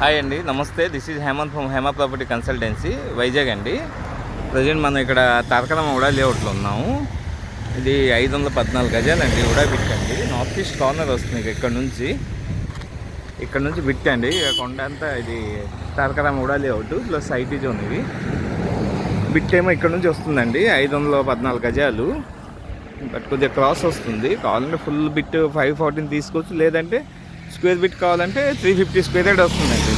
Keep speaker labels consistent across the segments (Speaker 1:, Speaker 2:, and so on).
Speaker 1: Hi అండి, నమస్తే. This is Hemanth from Hema property consultancy, Vizag అండి. ప్రజెంట్ మనం ఇక్కడ తారకరామ ఉడా లేఅవుట్లో ఉన్నాము. ఇది 514 గజాలండి. ఉడా బిట్ అండి. నార్త్ ఈస్ట్ కార్నర్ వస్తుంది ఇక్కడ నుంచి బిట్ అండి. కొండ అంతా ఇది తారకరామ ఉడా లేఅవుట్ ప్లస్ ఐటీ జోన్. ఇది బిట్ ఏమో ఇక్కడ నుంచి వస్తుందండి. 514 గజాలు, బట్ కొద్దిగా క్రాస్ వస్తుంది. కావాలంటే ఫుల్ బిట్ 514 తీసుకోవచ్చు, లేదంటే స్క్వేర్ బిట్ కావాలంటే 350 స్క్వేర్ యార్డ్ వస్తుందండి.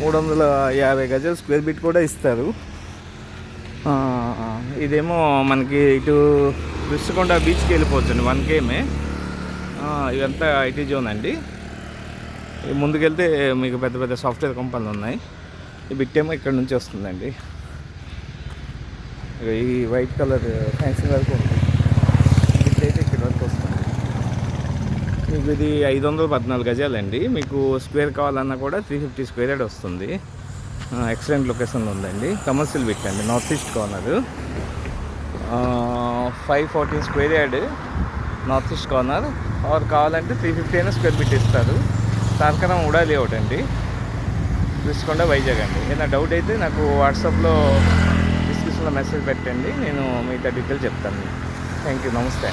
Speaker 1: 350 గజాలు స్క్వేర్ బిట్ కూడా ఇస్తారు. ఇదేమో మనకి ఇటు రుషికొండ బీచ్కి వెళ్ళిపోవచ్చు అండి. 1 km. ఇదంతా ఐటీ జోన్ అండి. ముందుకెళ్తే మీకు పెద్ద పెద్ద సాఫ్ట్వేర్ కంపెనీలు ఉన్నాయి. ఈ బిట్ ఏమో ఇక్కడ నుంచి వస్తుందండి. ఈ వైట్ కలర్ ఫెన్సింగ్ వరకు ఉంది. బిట్ అయితే ఇక్కడ వరకు వస్తుంది. మీకు ఇది 514 గజాలండి. మీకు స్క్వేర్ కావాలన్నా కూడా 350 స్క్వేర్ యార్డ్ వస్తుంది. ఎక్సలెంట్ లొకేషన్లో ఉందండి. కమర్షియల్ బిట్ అండి, north east corner. 514 square yard north east corner. Or కావాలంటే 350 అయినా స్క్వేర్ బిట్ ఇస్తారు. తారకరామ ఉడా లేఅవుట్ అండి, రుషికొండ, వైజాగ్ అండి. ఏదైనా డౌట్ అయితే నాకు వాట్సాప్లో డిస్క్రిప్షన్లో మెసేజ్ పెట్టండి, నేను మిగతా డీటెయిల్స్ చెప్తాను. థ్యాంక్ యూ, నమస్తే.